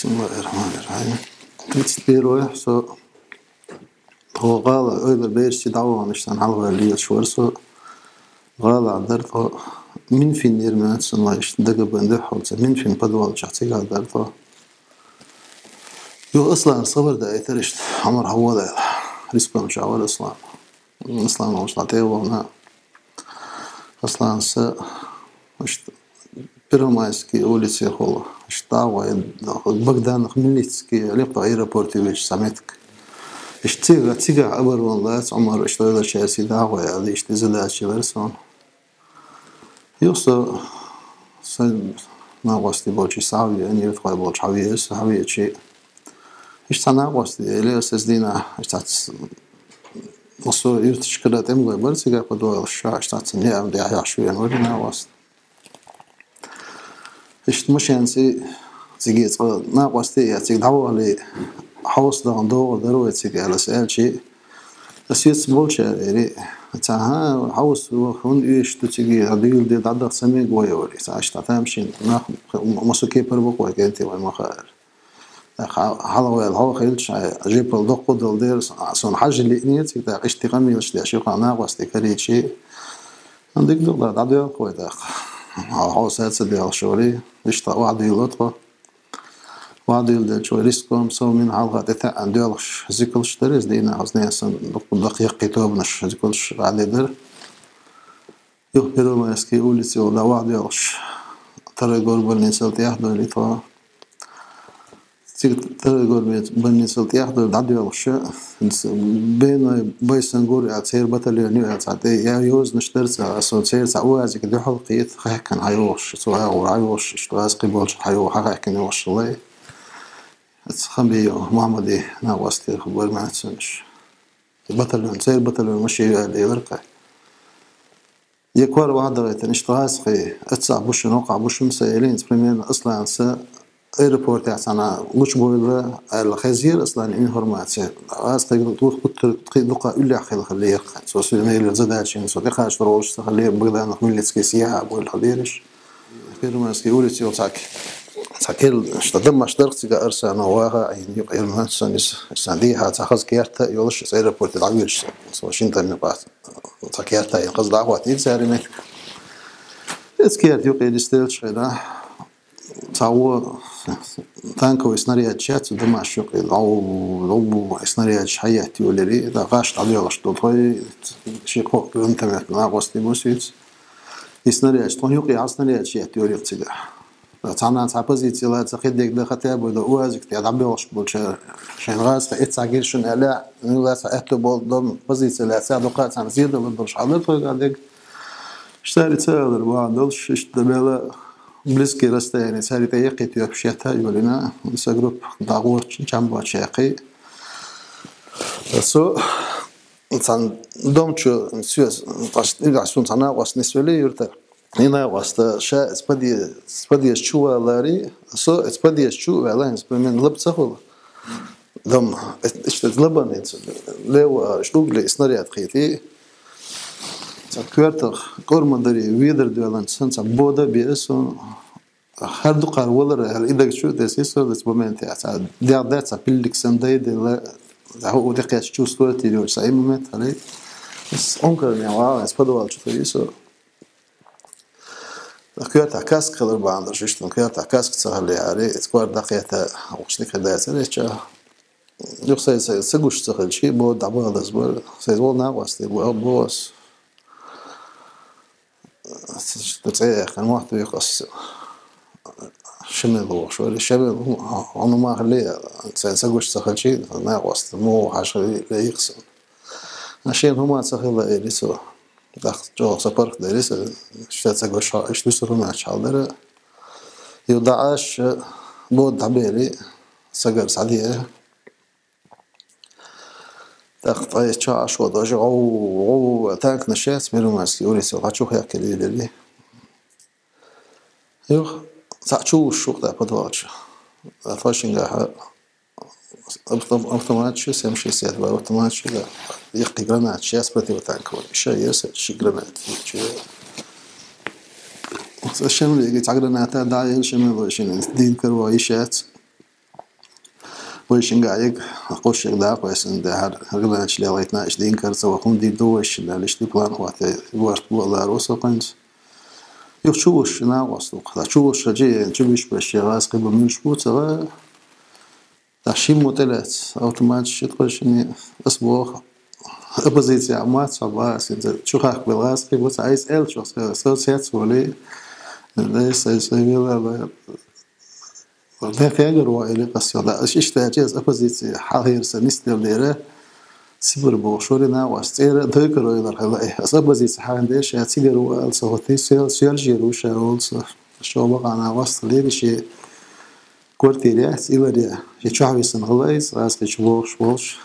بسم الله الرحمن الرحيم. تسبيروه سو هو قال أيضا بيش دعوة نشتن حلقة اللي شورسو قال عدرته من في نيرمان سنة يشتدق بنده حوزة من في بدوال شخصية عدرته يو أصلا الصبر ده يترشت عمر هو ده ريسكو مش أول أصلا مش نعطيه ونا أصلا مش بيرمايسكي أوليسي خلا اشتاوى بقدان خميليسكي لقطة ايرابورتي ويش سمعتك اشتيغا عبر والله عمر اشتغل شاسي دعوة هذه اشتزلات شغرسون يوصل سن ناقصتي بولشي ساوي أني يدخل بولش حويس شيء اشتنا ناقصتي إليه سزدينا اشتات مصور يرتشكلات أمغي برسيقا قدوة الشاع اشتات سنية أمدي أحيا شوية نوري ناقصت مشانسي تيجي ناقصتي ياتيك دعوة لي حوص دغندوغ ضروري تيجي على سؤال شيء أسيس بولشة يعني تاها حوص وخون إيش تيجي هذيل دي عدد سمي قوي ولي تعيش تعتمشي ناخد مسوكي بربق وكنتي وما خير حلوة الهوا خيلش أجيب الدق دل دير صون حاجة اللي نيت تاع اشتغامي وش ده شيء قناع واستكريت شيء عندك دغ عدد قوي ده حوص هذا ديال شوري إيش واحد يلطفه واحد يلد شوي ريسكم سو من حلقة تاع عنديالش زيكلش درس دينا أصلا سن دقيق كتاب نش زيكلش على در يخبروا ما يسكي أوليسي ولا واحد يلش ترى يقول بني سلتي أحد اللي ترى ترى يقول بني سلتي أحد عدي يلش بين بيسنجور عتير بطل يعني عتي يا يوز نشترس أصلا سير سعوازي كده حلقيت خي كان عيوش سواء وعيوش اشتواز قبولش حيو حقا كان يوش الله خمبي محمدي ناقصتي خبر ما تسمش بطل سير بطل مشي اللي يرقى يكوار واحد رأيت اشتغاس خي اتسع بوش نوقع بوش مسائلين سبريمين اصلا سا ايربورت يعني مش بقول الخزير اصلا انفورماسيون اس تقدر تلقى الا خليه يرقى سوسي ميل زاد شي سو دخل شروش تخليه بقدر نخمل اللي سكيسيها بقول خليرش غير ما سكيولي سي ساكيل اشتدم اشتركت ارسل نواها يعني يبقى المهندس سنديها تاخذ كيرتا يولش سير بورت العويش واشنطن نبات ساكيرتا يقصد دعوات يسارمت اسكيرت يقي ديستيلش هذا تاو تانكو اسناريا تشات دما شقي او اسناريا حياتي ولري دا غاش عليه شطوي شي كو انت ما غوستي موسيت اسناريا شطون يقي اسناريا شياتي ولري تيغا تعنا تعبزيتي لا تخدك دخلتها ولا وازك تعبي واش بولشا شين غاس اتساقير شن الا لا ساعتو بول ضم بزيتي لا ساعه دقات انا زياده بدرش حضرتك قاعدك اشتريت هذا الواندلش اشتبال بلسكي راستا يعني ساري تيقيت يبشيتها يقولنا نسجروب داغور جنبو شاقي سو انسان دومچو نسيوس باش نيجا سون تانا واس نسولي يرتا هنا واستا شا سبدي شو لاري سو سبدي شو على اسبمن لبصه دم اشتغلبن انت لو شغل اسناريات خيتي تكرت قرمدري ويدر دولان سنس بودا بيسو هر دو قار ولر اذا شو تاسيسو ذس مومنت يعني دي داتا بيلك سنداي دي هو دقيقه شو ستورتي لو ساي مومنت علي بس اونكر يعني واو اسبدو شو تيسو كيرت كاسك خضر باندر شفتم كيرت كاسك سهل يعني تكوار دقيقه وش لك هذا سنه يخسر سجوش سهل شيء بود عباره دزبر سيزولنا واستي بوس تتعيه كان واحد يقص شمل شو اللي شمل أنا ما خليه سجوش سهل شيء ما واست مو حاجة يقص عشان هما سهل إيه سو دخل جو سبارك ده لسه اشتري سجوش اشتري ما شالدر يودعش بود عبيري سجر سعديه تقطع شاش وضج أو تانك نشاط ميرو ماسكي ولي سو هاتشو خيا كلي لي يو ساتشو شو ده بدواتش فاشينغا اوتوماتش سيمشي سيد اوتوماتش يقي جرانات شي اسبتي وتانك ولا شي يس شي جرانات شي الشمل اللي تعقدنا تا داير شمل شنو دين كروايشات ويشين قاعد قوش دا قوس إن ده هرجع نشلي لغايتنا إيش دين كرت وخون دي دوش لا ليش دي بلان وقت وقت والله روسو قنص يشوش نا واسطوق دا شوش جي نشوش بالشغاز قبل من شبوت غا تشيم متلات أوتوماتيك تقولش إني أسبوع أبزيت عمات صباح إنت شو خاك بالغاز قبل عايز إل شو صار سيات ولي ليس يسوي ده تاجر وإلى قصة لا إيش تاجز أبزيت حاضر سنستر ديره سيبر بوشورنا واستير ذكر إذا هذا أبزيت حانديش هتيجر والصوتي سيال جيروش أولس شو بقى أنا وصل لي بشيء كورتيريات إيواليا يشوفي سنغلايز راسك شوش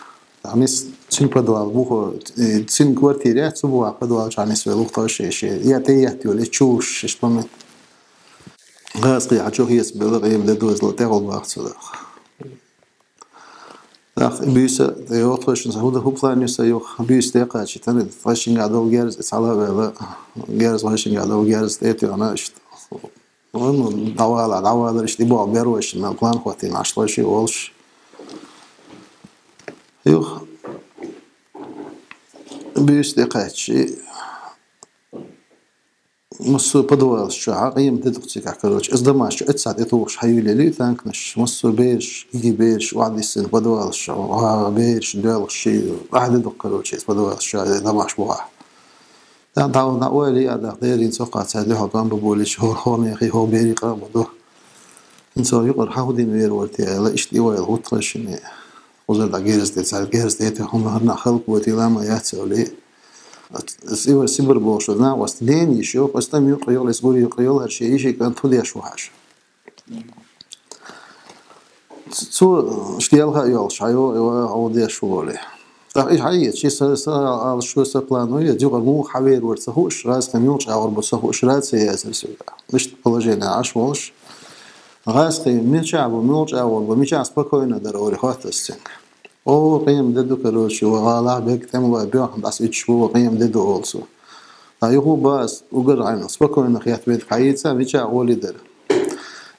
يعني سين بدوال بوه سين كورتيريات سبوا بدوال يعني سوى لقطة شيء يأتي ولا تشوش إيش بمن غاسقي عشوه يسبب غيم لدوز لتغل وقت داخ بيسا يوطش نسهود هو بلان يسيوخ بيس تيقع شيء فاشين قاعدوا جارز إتصالة بلا جارز فاشين قاعدوا جارز تيتي أنا إشت وإنه دعوة إشتي بوع بيروش إن بلان خواتين عشرة شيء والش يوخ بيس تيقع شيء مصو بدوال شو قيم تدقتك عكروش إصدماش اتسعد يطوش حيولي لي ثانكنش مصو بيش يجي بيش وعد السن بدوال شو بيش دال شيء واحد يدقروش بدوال شو إصدماش بواه يعني دعوة نقولي هذا غيرين سوقات سعد له طعم بقولش هو يا أخي هو بيري قرب ده إنسان يقدر حاودين وير ورتي لا إشتي ويا الغطرش إني وزر دعيرز ده سعد جيرز ده هم هرنا خلق وتي لا ما يحسولي سيبر بوشنا واستدين يشوف استم يقيل يسقول يقيل هالشيء يجي كان تودي شو حاش سو اشتيالها يالش عيو عودي شو له إيش حقيقة شيء على شو سبلانو يجوا مو حوير ورثهوش راس كميوش أو ربصهوش راس ياسر سودا مش بلجينا عشوش راس قيم مش عبو ميوش أو مش عسبكوينا ضروري خاطر أو قيم ددو كروش وغالا بيك تموا بيوم بس يتشبو قيم ددو أولسو هو باس وقر عينه سبكوينا خيات بيت حييتها مش عولي در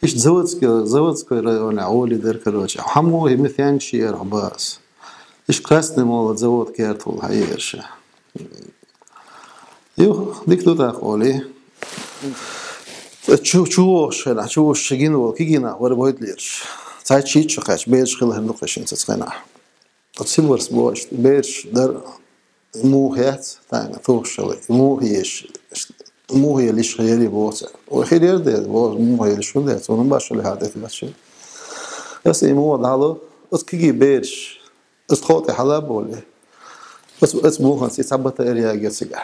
إيش زودك رأينا عولي در كروش حمو هي مثيان شيء باس إيش قاسني مال زود كارتول هايرش يو ديك تو تقولي تشوش هنا تشوش شجين وكيجينا وربويت ليرش ساعات شيء شقاش بيرش خله النقطة أنت تسخنا تصير بوش بيرش در مو هيت تاني توش شلي مو هي ليش خيالي بوس وخير يرد بوس مو هي ليش وده تون باش اللي هذا الشيء بس مو هذا بس كيجي بيرش استخوتي حلب ولا بس مو هنسي ثبت إريا جسجة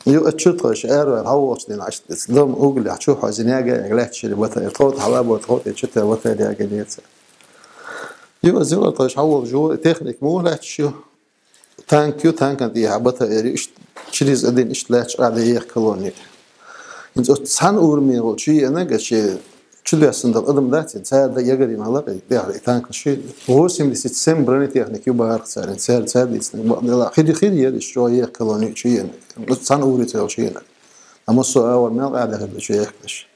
يو أتشطش أروى هواش دين عشت دم أقول أشوف عزيناجة يغلط شيء بطل استخوت حلب وتخوت يشتى بطل إريا جديد يو أزيل طش هوا جو تكنيك مو لا تشيو تانك دي هبطة إيش شريز أدين إيش لا تشرع دي كلوني إنت سان أورمي وشيء أنا قشي شو أصلا الأدم ذات إنسان ده يجري مهلا ده تانك شيء هو سيم دي سيم براني تكنيك يبغى أرخص إنسان يسنى لا خير يد شوية كلوني شيء سان أوري تقول شيء أما السؤال والمال قاعد هذا شيء يكتش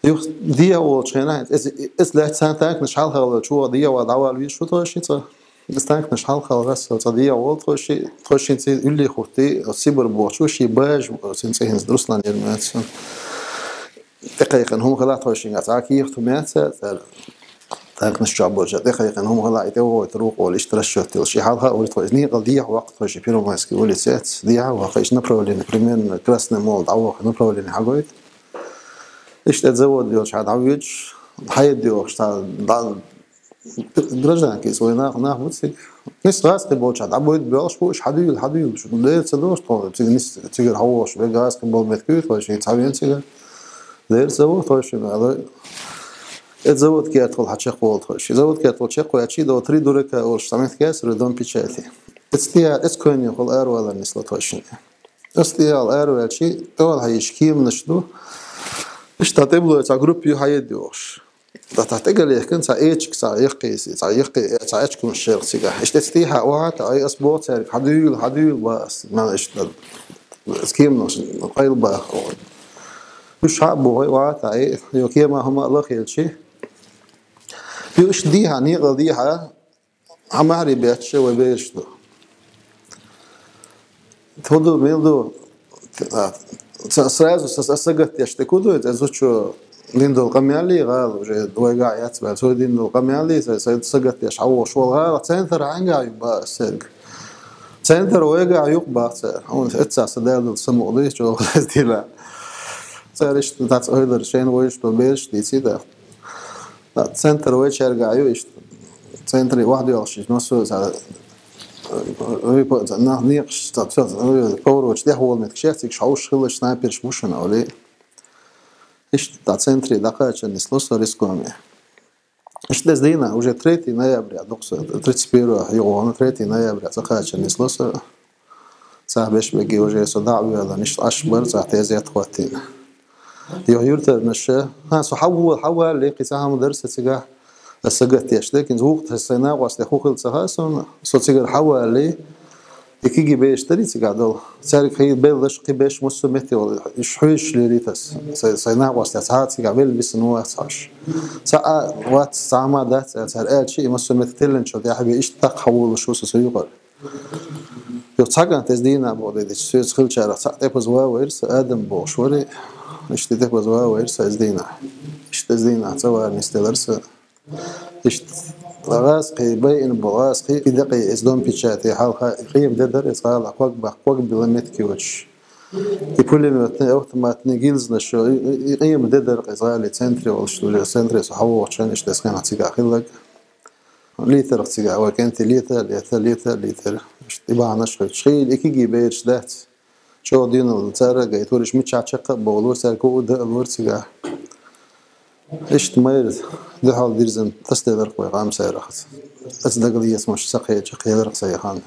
يو دي أول شيء أنا إس لا تسان تانك مش حالها ولا شو دي أول عوال ويش شو تاشي بس تانك مش حالها بس دي أول تاشي إنت اللي خوتي سيبر بوشو شيء باج وسنتي هنز درسنا نيرمات دقيقة هم خلاص تاشي عتاكي يختمات تانك مش جاب وجه دقيقة هم خلاص يتوه يتروق ولا يشترشوا شيء حالها ولا تاشي قضية وقت تاشي بيرو ماسكي ولا سات دي وقايش نبرولين بريمين كراسنا مول عوق نبرولين حقويت إيش تتزود ديوش عاد عويج حياة ديوش تاع درجة كيس ويناخ بتسك ناس غاز كبوش عاد عبود بيوش بوش حديل شو ده تسدوش طول تيجي تيجي هواش بيجاز كبول متكوت ولا شيء تعبين تيجي ده يسوي طاش هذا تزود كيات ولا حشق ولا طاش يزود كيات ولا شق ولا شيء ده تريد دورك أو شتمت كاس ردون بيشاتي اسكون يقول أرو ولا نسلا طاشين استيال أرو ولا شيء أول هيشكي من شدو إيش تعتبره جروب يحيد ديوش تحتاج ليه كن سايتش سايتشكم الشيء سيجا إيش تستيها واحد أي أسبوع تعرف حديل بس ما إيش سكيم نش قيل بقى مش حابه هاي واحد أي يوكي ما هم الله خير شيء بيوش ديها نيقل ديها عماري بيتش وبيشتو تودو ميلدو سرازو سسقت يشتكودو يزوجو ليندو القميالي غال وجه دويقع يتبع سو ليندو القميالي سقت يشعو شو غال تنثر عنقا يبقى سرق تنثر ويقع يقبع هون اتسع سدال سمو دي شو ديلا سارش تاع هيدر شين ويش تو بيش دي سيدا تنثر ويش يرجع يوش تنثر واحد يوش نصو نيقش تفضل بوروش ده هو المتكشاتك شعوش خلش نايبرش موشن أولي إيش تاع سنتري دقائق النسلوس ريسكومي إيش لازدينا وجه تريتي نايبر يا دكتور تريت سبيرو يوغون تريتي نايبر يا دقائق النسلوس ساعة باش بيجي وجه صداع ويلا نش أشبر ساعة تيزيت خواتين يغيرت نشة ها سو حول لقي ساعة مدرسة سجاه السجات يش لكن زوقت السنة واستخوخ السهاسون صوت سجل حول لي يكيجي بيش تري سجادو سارك خي بيلش قي بيش مسمتي ولا يشحوش لريتس سنة واستساعات سجابيل بسنوات صاش ساعة وات ساعة ما دات سار شيء مسمتي تلن شو يا حبي إيش تقول شو سيقول يتحقق تزدينا بعد الشيء خل شارع ساعة بزوا ويرس آدم بوشوري إيش تبغى ويرس أزدينا إيش تزدينا سوى نستدرس إيش غاسقي بين بغاسقي في دقي إسلام بيتشاتي حال قيم ددر إسقال أقوى بلمت كيوتش يقول لي ما تنجيلز نشوا قيم ددر إسقال سنتري ولا سنتري صحوا عشان إيش تسكن هتيجي خلك ليتر تيجي وكانت ليتر إيش تبع نشر شيء إكيجي بيرش دات شو دينا التارة جاي تورش متشعشق بقولوا سالكو ده الورتيجا إيش تمير ده حال ديرزن تستدرق ويقام سيرخص أصدق لي اسمه شقيق درق سيخان